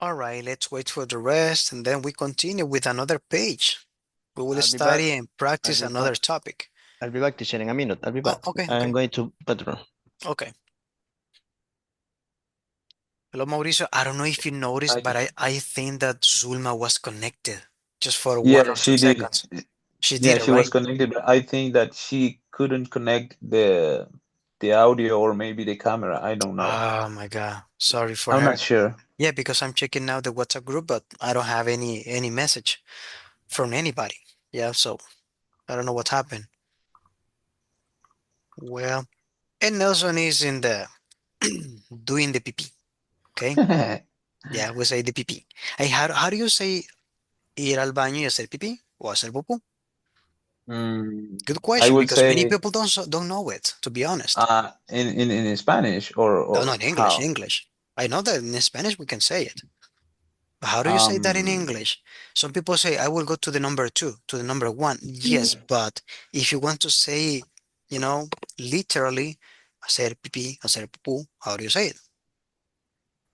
All right, let's wait for the rest and then we continue with another page. We will I'll be back. study and I'll practice be back. another topic. I'll be back, teacher, in a minute. I'll be Oh, back. okay, I'm okay, going to bathroom. okay. Hello, Mauricio. I don't know if you noticed, but I think that Zulma was connected just for one Yeah, or two she did. seconds. She did Yeah, it, she was right? connected, but I think that she couldn't connect the audio or maybe the camera. I don't know. Oh my God. Sorry for I'm her. not sure. Yeah, because I'm checking now the WhatsApp group, but I don't have any message from anybody. Yeah, so I don't know what happened. Well, and Nelson is in the doing the PP. Okay. Yeah, we say the PP. Hey, how do you say ir al baño y hacer pipí o hacer pupú? Mm, Good I question would because many say people don't know it, to be honest. in Spanish No, no, or in English, how? English. I know that in Spanish we can say it. But how do you say that in Um, English? Some people say, I will go to the number two, to the number one. Yes, but if you want to say, you know, literally, hacer pipí, hacer pupú, how do you say it?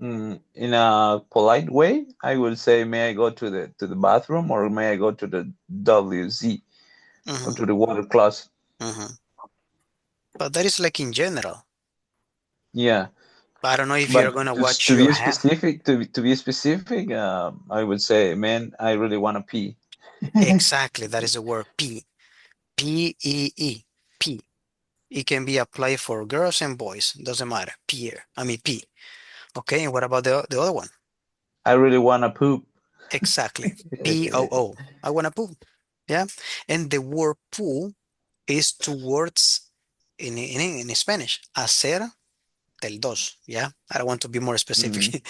in a polite way, I would say, may I go to the bathroom or may I go to the WC or Hmm. to the water closet? Hmm. But that is like in general. Yeah, I don't know if you're but gonna to watch your be hand. specific, to be specific, I would say, man, I really want to pee. Exactly, that is the word P. P-E-E. P. It can be applied for girls and boys. Doesn't matter. Peer. I mean P. Okay, and what about the other one? I really want to poop. Exactly. P-O-O. I wanna poo. Yeah. And the word poo is two words in Spanish. Hacer del dos. Yeah. I don't want to be more Mm. specific.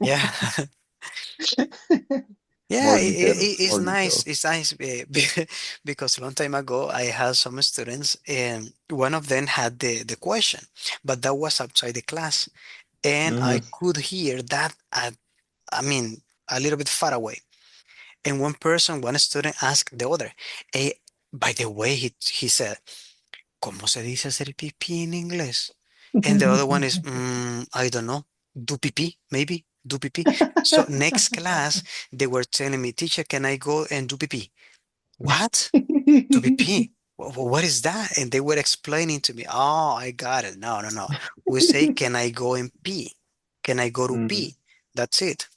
Yeah. Yeah, More details, it's more nice. details. It's nice because a long time ago I had some students and one of them had the question, but that was outside the class. And I Hmm. could hear that I mean, a little bit far away. And one student asked the other, hey, by the way, he said, ¿Cómo se dice hacer pipí en inglés? And the other one is, I don't know, do pipí, maybe, do pipí. So next class, they were telling me, teacher, can I go and do pipí? What? Do pipí? What is that? And they were explaining to me, oh, I got it. No, no, no. We say, can I go and pee? Can I go to Mm. pee? That's it.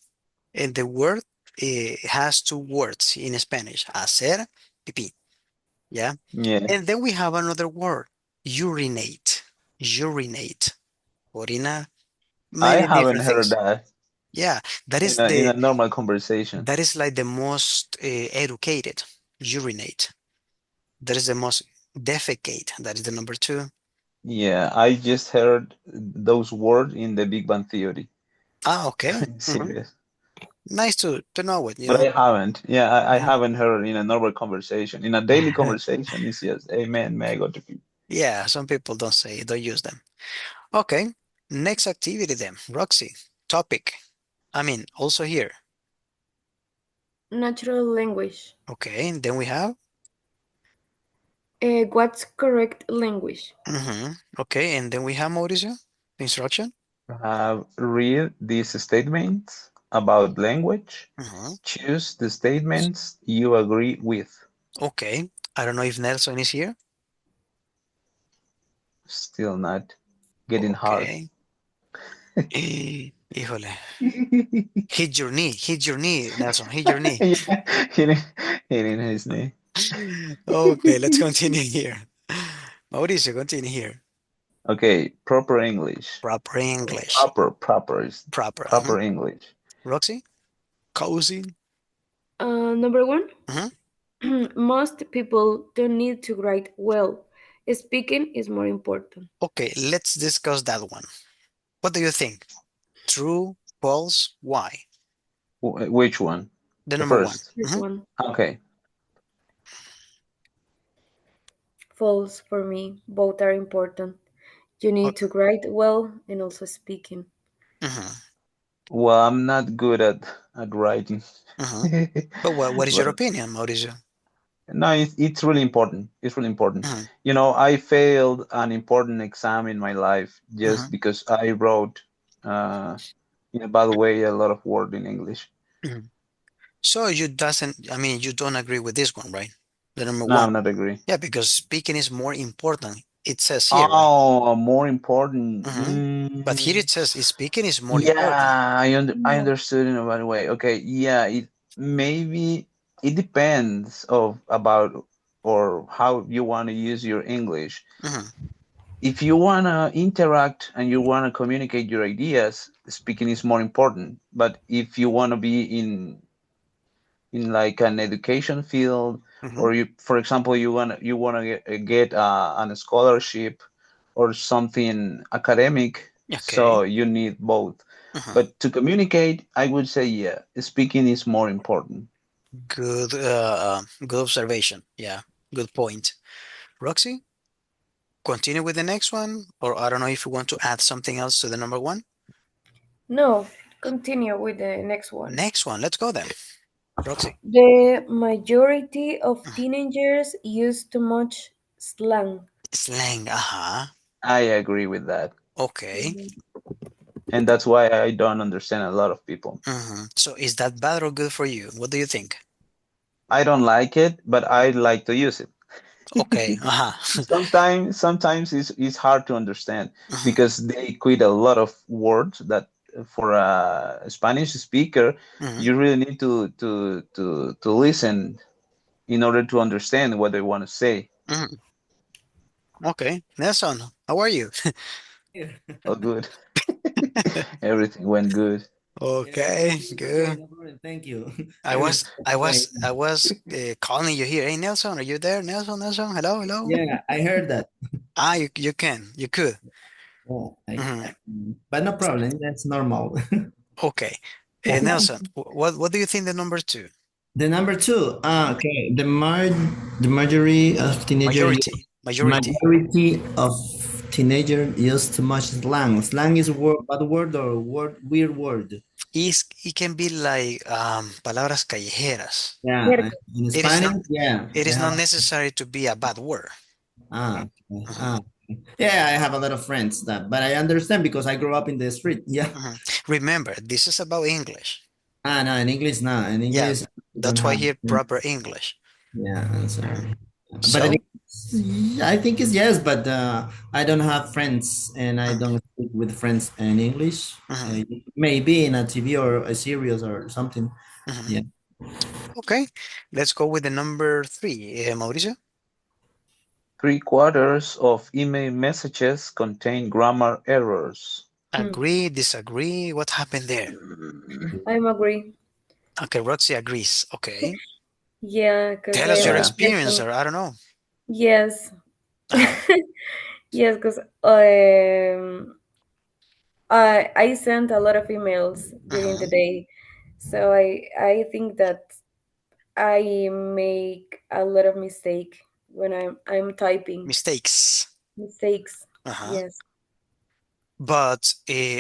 And the word has two words in Spanish, hacer pipí. Yeah. Yeah, And then we have another word, urinate. Urinate. Orina, I many haven't different heard things. that Yeah, in a normal conversation. that is like the most educated. Urinate. That is the most defecate. That is the number two. Yeah, I just heard those words in the Big Bang Theory Ah, okay. series, Nice to know it, you but know. I haven't. Yeah, I Mhm. haven't heard in a normal conversation. In a daily conversation, it's just, "Hey man, may I go to pee?" Yeah, some people don't say it, don't use them. Okay. Next activity then. Roxy, topic. I mean, also here. Natural language. Okay, and then we have. What's correct language? Okay, and then we have Mauricio, the instruction. Read these statements about language. Mhm. Choose the statements you agree with. Okay, I don't know if Nelson is here. Still not getting hard. Okay. Híjole. Hit your knee, Nelson, hit your knee. Yeah, hitting, hitting his knee. Okay, let's continue here. Mauricio, continue here. Okay, proper English. Proper English. Proper is Proper. proper English. Roxy, cozy. Number one, Mhm. most people don't need to write well. Speaking is more important. Okay, let's discuss that one. What do you think? True, false, why? Which one? The The number one. first. This one, Okay. false for me. Both are important. You need to write well and also speaking. Mhm. Well, I'm not good at writing. Mhm. But what is your But opinion, Mauricio? no, it's really important. It's really important. Mhm. You know, I failed an important exam in my life just Mhm. because I wrote uh, in a bad way a lot of word in English. Mhm. So you don't agree with this one, right? The number No, one. I'm not agree. Yeah, because speaking is more important. It says here, right? Oh, more important. But here it says speaking is more important. Yeah, I No. understood in a bad way. Okay, yeah, it maybe it depends of about or how you want to use your English. Mhm. If you want to interact and you want to communicate your ideas, speaking is more important. But if you want to be in like an education field, Mhm. or you, for example, you want to get an scholarship or something academic, Okay. so you need both. Mhm. But to communicate, I would say, yeah, speaking is more important. Good observation. Yeah, good point. Roxy, continue with the next one, or I don't know if you want to add something else to the number one. No, continue with the next one. Next one, let's go then. Roxy. The majority of Mhm. teenagers use too much slang. Slang. Uh-huh. I agree with that, Okay. Mhm. and that's why I don't understand a lot of people. So is that bad or good for you? What do you think? I don't like it, but I like to use it. Okay. Uh-huh. Sometimes it's hard to understand Mhm. because they quit a lot of words that for a Spanish speaker Mhm. you really need to listen in order to understand what they want to say. Mhm. Okay. Nelson, how are you? Yeah, Oh, good. Everything went good. yeah, Okay, okay, good. no problem. Thank you. I I was was I waiting. was I was calling you here. Hey Nelson, are you there? Nelson, hello, hello. Yeah, I heard that. You could. Oh, Mhm. but no problem. That's normal. Okay. Nelson, what do you think the number two? The number two. Mhm. Okay. The majority of Majority. majority of teenagers use too much slang. Slang is word, bad word or weird word. It can be like palabras callejeras. Yeah, Jerga. in It is Spanish, not yeah, it I is have. not necessary to be a bad word. Okay. Mhm. Yeah, I have a lot of friends that, but I understand because I grew up in the street. Yeah. Mhm. Remember, this is about English. No, in English, no. In Yeah, English, we don't that's why have. here proper English. Yeah, I'm Mhm. sorry. But So, I think it's yes, but I don't have friends and I mhm, don't speak with friends in English. mhm, Maybe in a TV or a series or something. mhm. Yeah. Okay, let's go with the number three. Mauricio? 3/4 of email messages contain grammar errors. Hmm. Agree, disagree? What happened there? I'm agree. Okay, Roxy agrees. Okay. Yeah, because Tell I us your have Yeah. experience, certain. or I don't know. Yes. Uh-huh. Yes, because I sent a lot of emails during the Mhm. day, so I think that I make a lot of mistake when I'm typing. Mistakes. Mistakes. Uh-huh. Yes. But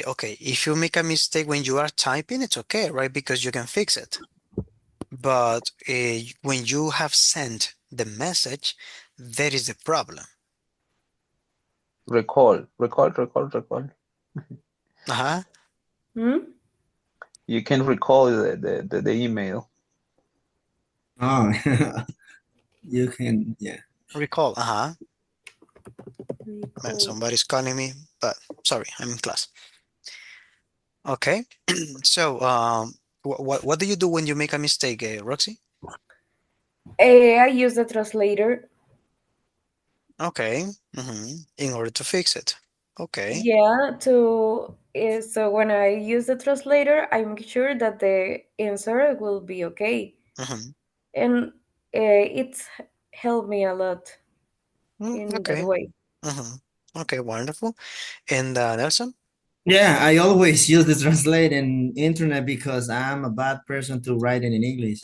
okay, if you make a mistake when you are typing, it's okay, right? Because you can fix it. But when you have sent the message, that is the problem. Recall. Uh-huh. Hmm? You can recall the email. Oh, you can. Yeah. Recall. Uh-huh. Man, Recall. somebody's calling me, but sorry, I'm in class. Okay. So, what do you do when you make a mistake, Roxy? I use the translator. Okay. In order to fix it. Okay. Yeah, so when I use the translator, I make sure that the answer will be okay, hmm and it's helped me a lot in that Okay. way. hmm Okay, wonderful. And Nelson? Yeah, I always use the translate in internet because I'm a bad person to write it in English.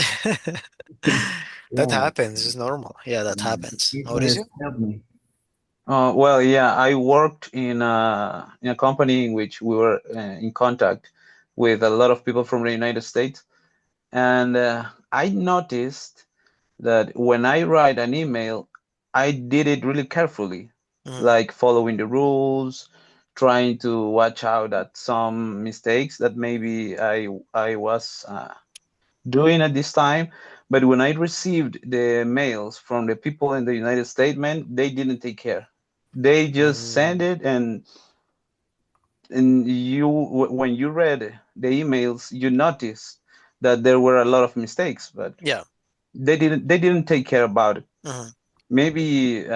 That Yeah, happens. It's normal. Yeah, that happens. internet Mauricio? helped me. Well, yeah, I worked in a company in which we were in contact with a lot of people from the United States, and I noticed that when I write an email, I did it really carefully, Mhm. like following the rules, trying to watch out at some mistakes that maybe I was doing at this time. But when I received the mails from the people in the United States, man, they didn't take care. They just send it, and when you read the emails, you notice that there were a lot of mistakes, but Yeah. they didn't take care about it. Mhm. Maybe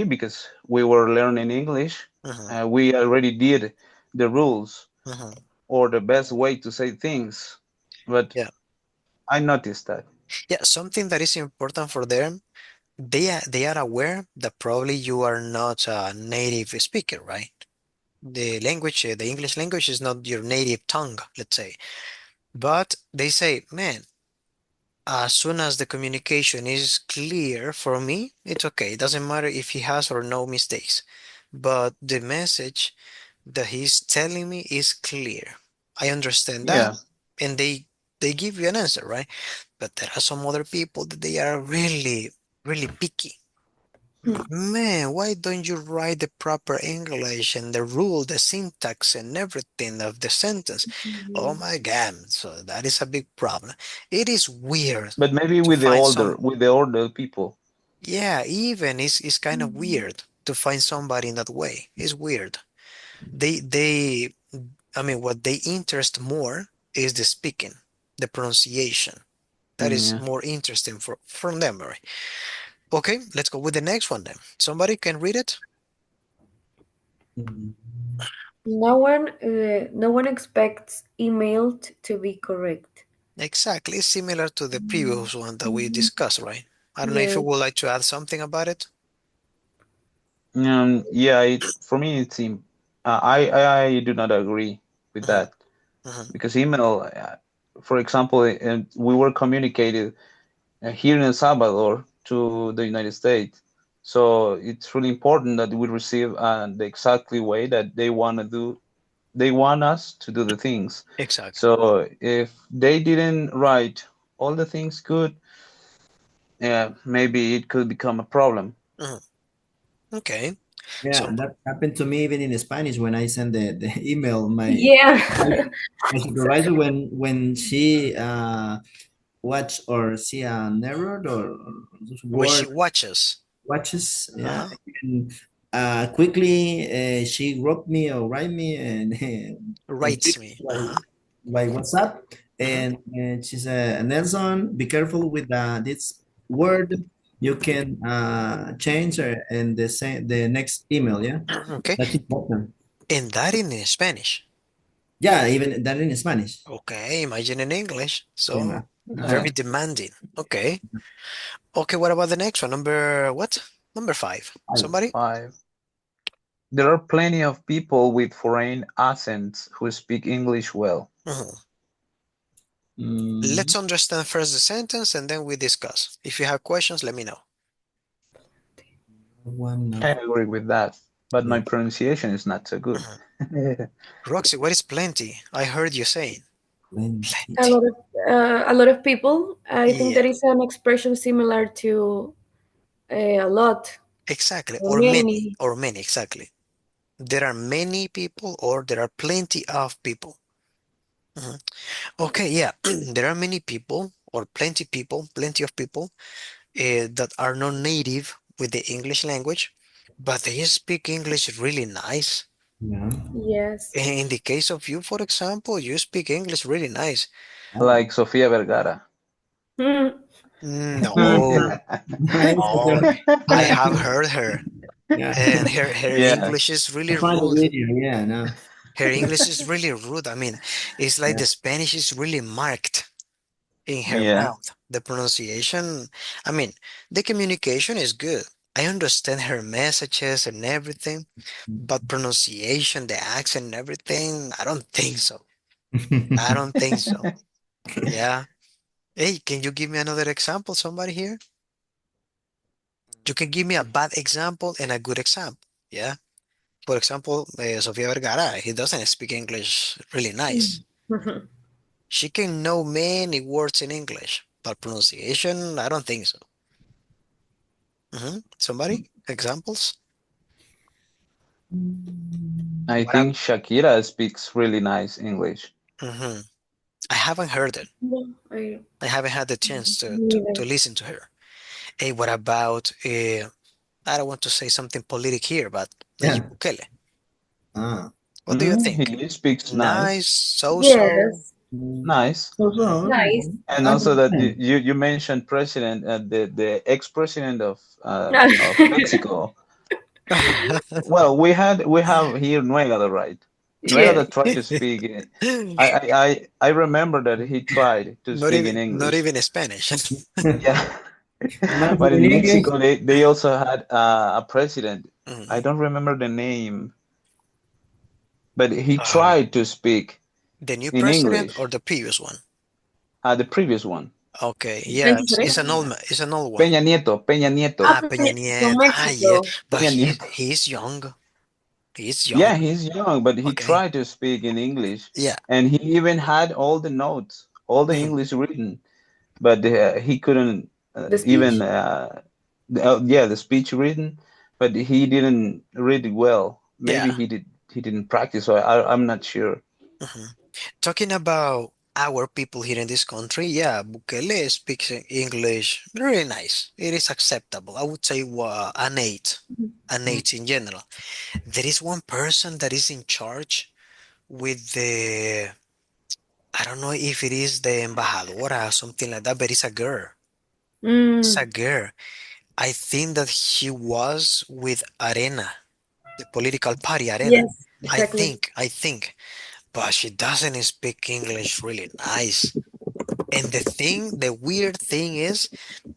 because we were learning English, Mhm. we already did the rules Mhm. or the best way to say things, but Yeah. I noticed that. Yeah. Something that is important for them, they are aware that probably you are not a native speaker, right? The language, the English language is not your native tongue, let's say. But they say, man, as soon as the communication is clear for me, it's okay. It doesn't matter if he has or no mistakes. But the message that he's telling me is clear. I understand that. Yeah, And they give you an answer, right? But there are some other people that they are really, really picky. Man, why don't you write the proper English and the rule, the syntax and everything of the sentence? Oh my God. So that is a big problem. It is weird but maybe to with the find older some, with the older people. yeah, even it's kind of weird to find somebody in that way. It's weird. They, I mean, what they interest more is the speaking, the pronunciation. That is Yeah. more interesting from them, right? Okay, let's go with the next one then. Somebody can read it? Mm. No one expects email to be correct. Exactly, similar to the previous one that we discussed, right? I don't know if you Yeah. would like to add something about it. Yeah, for me, I do not agree with Mhm, that, mhm. because email, for example, we were communicated here in El Salvador to the United States, so it's really important that we receive the exactly way that they want to do. They want us to do the things. Exactly. So if they didn't write all the things good, yeah, maybe it could become a problem. Mhm. Okay. Yeah, So, that happened to me even in Spanish when I sent the email. Yeah. My supervisor, when she watch or see an error or when she word watches, watches, yeah, uh-huh, and quickly she wrote me or write me and in writes me. Uh-huh, by WhatsApp, uh-huh. and she said, Nelson, be careful with this word. You can change and the next email. Yeah, Okay. that's important. And that in Spanish. Yeah, even that in Spanish. Okay, imagine in English. Yeah. So very demanding. Okay. Okay, what about the next one? Number what? Number five. Somebody? 5. There are plenty of people with foreign accents who speak English well. Mhm. Mm, Let's understand first the sentence and then we discuss. If you have questions, let me know. one I of agree with that, but my the pronunciation is not so good. Mhm. Roxy, what is plenty? I heard you saying plenty. A plenty. lot of a lot of people. I think Yeah, that is an expression similar to a lot exactly. or Or many, many. or many, exactly. There are many people or there are plenty of people. Mhm. Okay, yeah. There are many people or plenty of people that are not native with the English language, but they speak English really nice. Yeah. Yes. In the case of you, for example, you speak English really nice. Oh. Like Sofia Vergara. Mm. No, no, I Yeah. have heard her, Yeah. and her Yeah, English is really I find the rude. video. Yeah. No. Her English is really rude. I mean, it's like Yeah. the Spanish is really marked in her yeah, mouth. The pronunciation, I mean, the communication is good. I understand her messages and everything, but pronunciation, the accent and everything, I don't think so. I don't think so. Yeah. Hey, can you give me another example, somebody here? You can give me a bad example and a good example. Yeah. For example, Sofia Vergara, he doesn't speak English really nice. She can know many words in English, but pronunciation, I don't think so. Somebody? Examples? I think Shakira speaks really nice English. Mm-hmm. I haven't heard it. No, I haven't had the chance to neither. listen to her. Hey, what about I don't want to say something politic here, but Yeah. Nayib Bukele. Ah. What do you think? He speaks nice. Nice, so-so. Yes, Nice. So, nice. And also that you mentioned president, the ex-president of Mexico. Well, we have here Nuegada, right? Yes. Nuegada tried to speak. I remember that he tried to speak in Not English. even Spanish. Yeah, Nothing but in in English. Mexico they also had a president. I Mhm. don't remember the name, but he Uh, tried to speak the new in president or English. the previous one? The previous one, Okay, yeah, it's 23. an it's an old one. Peña Nieto. Peña Nieto. Ah, Ah, Peña from Nieto. Ah, yeah, Mexico. but Peña Nieto. he's young. He's young. Yeah, he's young, but he Okay, tried to speak in English, yeah. and he even had all the notes, all the Mhm. English written, but he couldn't The even speech. the speech written, but he didn't read it well. Maybe Yeah. he didn't practice, so I'm not sure. Mhm. Talking about our people here in this country, yeah, Bukele speaks English very nice. It is acceptable. I would say an eight in general. There is one person that is in charge with I don't know if it is the embajadora or something like that, but it's a girl. It's a Mm, girl. I think that he was with Arena, the political party Arena. yes, exactly. I think, but she doesn't speak English really nice. And the weird thing is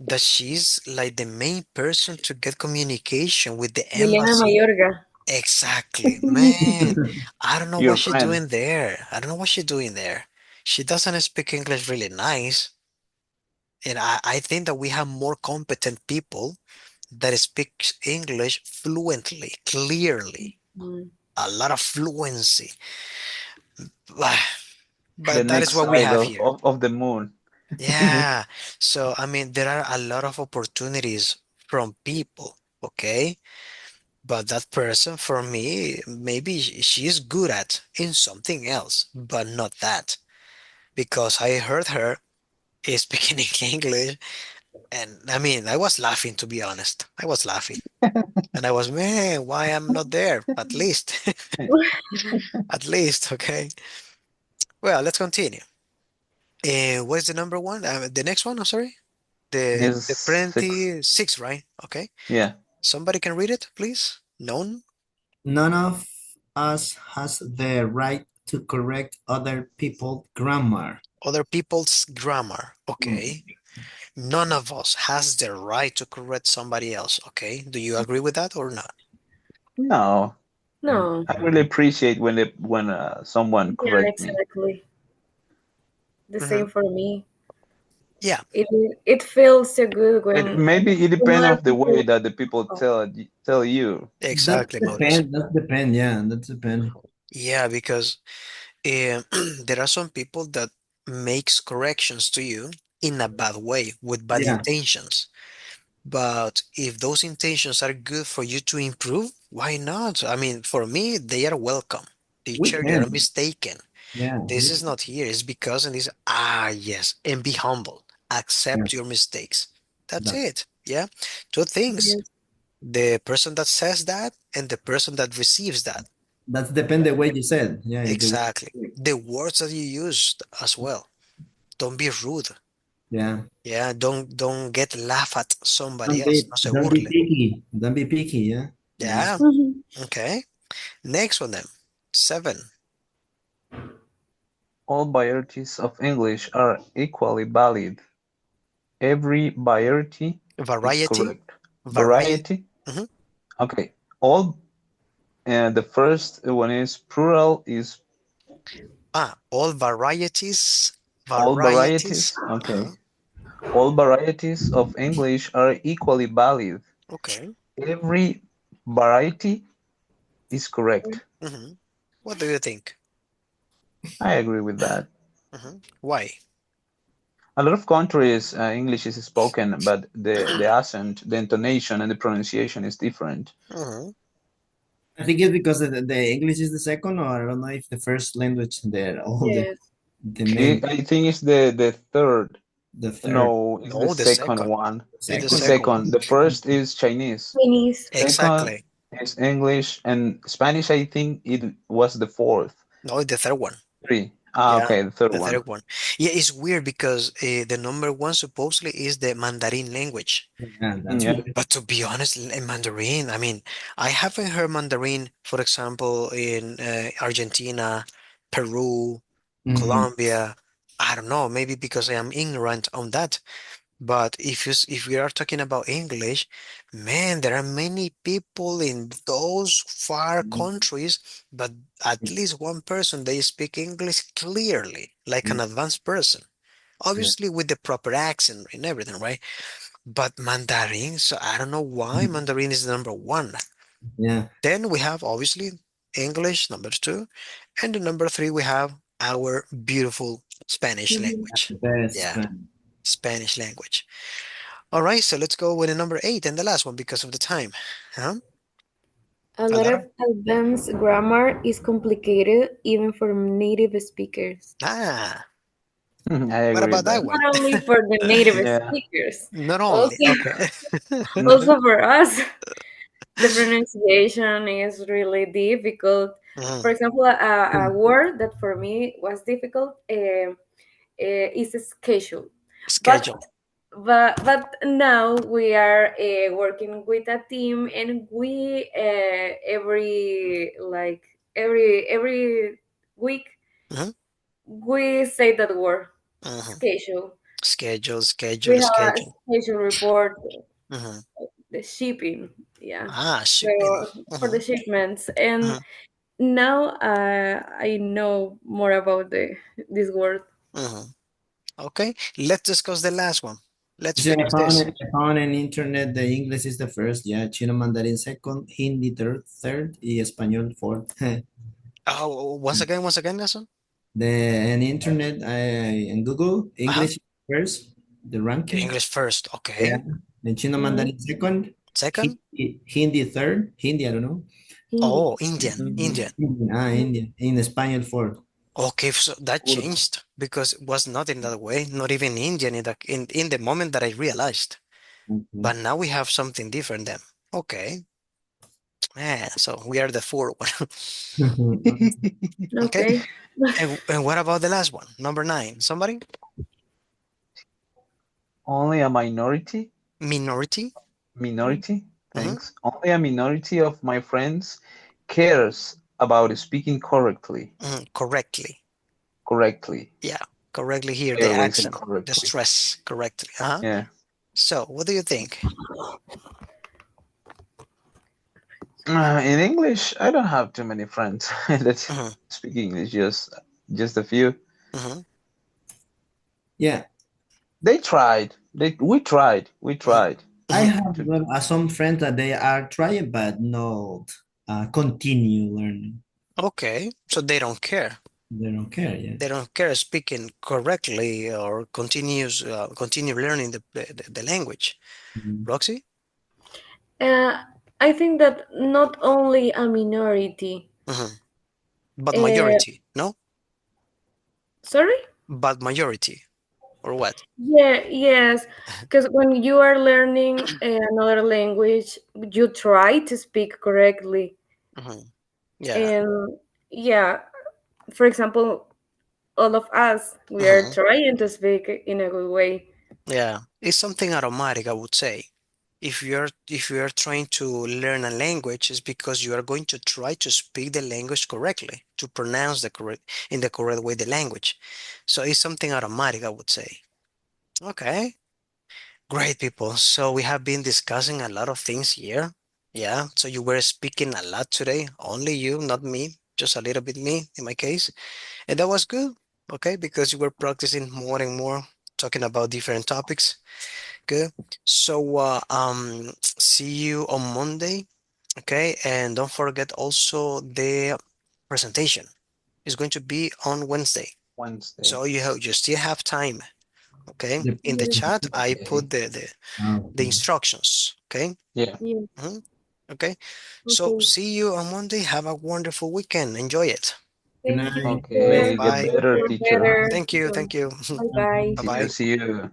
that she's like the main person to get communication with the Liliana embassy. Mayorga. Exactly, man. I don't know Your what she's friend, doing there. I don't know what she's doing there. She doesn't speak English really nice. And I think that we have more competent people that speak English fluently, clearly, Mm. a lot of fluency. But the that is next what we side have here. of the moon. Yeah. So, I mean, there are a lot of opportunities from people, okay? But that person, for me, maybe she is good at in something else, but not that. Because I heard her speaking in English, and I mean, I was laughing, to be honest. I was laughing. And I was, man, why I'm not there? At least. At least, okay. Well, let's continue. What's the number one? The next one, I'm sorry. Is The 6. 26, right? Okay. Yeah. Somebody can read it, please? None? None of us has the right to correct other people's grammar. Other people's grammar. Okay. Mm. None of us has the right to correct somebody else. Okay. Do you agree with that or not? No, No. I really appreciate when someone Yeah, correct me. exactly. The Hmm. same for me. Yeah, It feels so good Maybe it when depends other of the way people. that the people Oh, tell you. That exactly, Maurice. depends. That depend. Yeah, that depend. Yeah, because uh, there are some people that makes corrections to you in a bad way with bad Yeah, intentions. But if those intentions are good for you to improve, why not? I mean, for me, they are welcome. we Teacher, you're can. mistaken. Yeah, This is not here. It's because and this. Ah, yes. And be humble. yeah. Accept your mistakes. That's That, it. Yeah. Two things. yes. The person that says that and the person that receives that. that's depend the way you said. Yeah, is the Exactly. way. The words that you use as well. Don't be rude. Yeah. Yeah. Don't get laugh at somebody Don't else. be No se don't be burle. picky. Don't be picky. Yeah. Yeah. Yeah. Mhm. Okay. Next one then. 7. All varieties of English are equally valid. Every variety is Variety. correct. Variety. Variety. Mhm. Okay. All. The first one is plural is All varieties. all Varieties. varieties. Okay. Uh-huh. All varieties of English are equally valid. Okay. Every variety is correct. Hmm. What do you think? I agree with that. Why? A lot of countries, English is spoken, but the accent, the intonation, and the pronunciation is different. Hmm. I think it's because the English is the second, or I don't know if the first language there, all Yes. the main, I think it's the third. the third, No, it's the No, the second second. one. It's the The second. second one. second. The first is Chinese. Chinese. Second Exactly. is English, and Spanish, I think it was the fourth. No, the third one. Three. Yeah, Okay, the third the one. third one. Yeah, it's weird because the number one supposedly is the Mandarin language. Yeah, that's Yeah. weird. But to be honest, in Mandarin, I mean, I haven't heard Mandarin, for example, in Argentina, Peru, Mhm. Colombia. I don't know, maybe because I am ignorant on that. But if we are talking about English, man, there are many people in those far countries, but at least one person they speak English clearly, like an advanced person. Yeah. Obviously with the proper accent and everything, right? But Mandarin, so I don't know why Mandarin is the number one. Yeah. Then we have obviously English, number two, and the number three we have our beautiful Spanish Mhm. language. Best Yeah, friend. Spanish language. All right, so let's go with the number eight and the last one because of the time. Huh? A lot Alara? of advanced grammar is complicated even for native speakers. Ah, I what agree about with that that. one? Not only for the native Yeah. speakers, Not only, also okay. also for us. The pronunciation is really difficult. For Mhm. example, a word that for me was difficult is schedule. But Schedule. but now we are working with a team, and we every week Mhm, we say that word mhm. schedule. Schedule, We schedule, have a schedule. schedule report, Mhm. the shipping, yeah. Ah, shipping. So for the Mhm, shipments, and mhm, now I know more about the this word. mhm. Okay, let's discuss the last one. Let's So finish this. I found on internet the English is the first, yeah, Chino Mandarin second, Hindi third, y Español fourth. Oh, once again, Nelson. The and internet in Google Uh-huh. English first, the ranking. English first. Yeah. Okay. Then Chino Mhm. Mandarin second, Second. Hindi third, Hindi I don't know. Hindi. Oh, Indian. Mhm. Indian. Mhm. Indian. In Español fourth. Okay, so that Cool. changed because it was not in that way, not even Indian in the moment that I realized. Okay. But now we have something different then. Okay. Yeah, so we are the fourth one. Okay. Okay. And what about the last one? Number nine. Somebody? Only a minority, Minority? minority, Hmm. thanks. Only a minority of my friends cares about speaking Correctly. correctly. Yeah, correctly here. I The always say accent, the correctly. stress correctly. Uh-huh. Yeah. So, what do you think? In English, I don't have too many friends that Hmm. speak English, just a few. Hmm. Yeah. They tried. We tried. We Hmm. tried I Hmm. have to. some friends that they are trying but not continue learning. Okay, so they don't care. They don't care, yeah. They don't care speaking correctly or continue learning the language. Mhm. Roxy? Uh, I think that not only a minority. Hmm. But Uh, majority, no? Sorry? But majority, or what? Yeah, yes. Because when you are learning another language, you try to speak correctly. Hmm. Yeah. And yeah, for example, all of us, we are Hmm. trying to speak in a good way. Yeah. It's something automatic, I would say. If you are trying to learn a language, it's because you are going to try to speak the language correctly, to pronounce the correct way the language. So it's something automatic, I would say. Okay, great people. So we have been discussing a lot of things here. Yeah, so you were speaking a lot today, only you, not me, just a little bit me in my case. And that was good, okay, because you were practicing more and more, talking about different topics. Good. So see you on Monday. Okay, and don't forget also the presentation is going to be on Wednesday. Wednesday. So you still have time. Okay, The- in the Yes, chat I okay. put the Okay. instructions. Okay. Yeah. yes. Mhm. Okay. So Okay. see you on Monday. Have a wonderful weekend. Enjoy it. Good Thank you, night. teacher. Okay, get Bye. better, Feel teacher. better. Thank you. Thank you. Bye bye. Bye See you. bye. See you.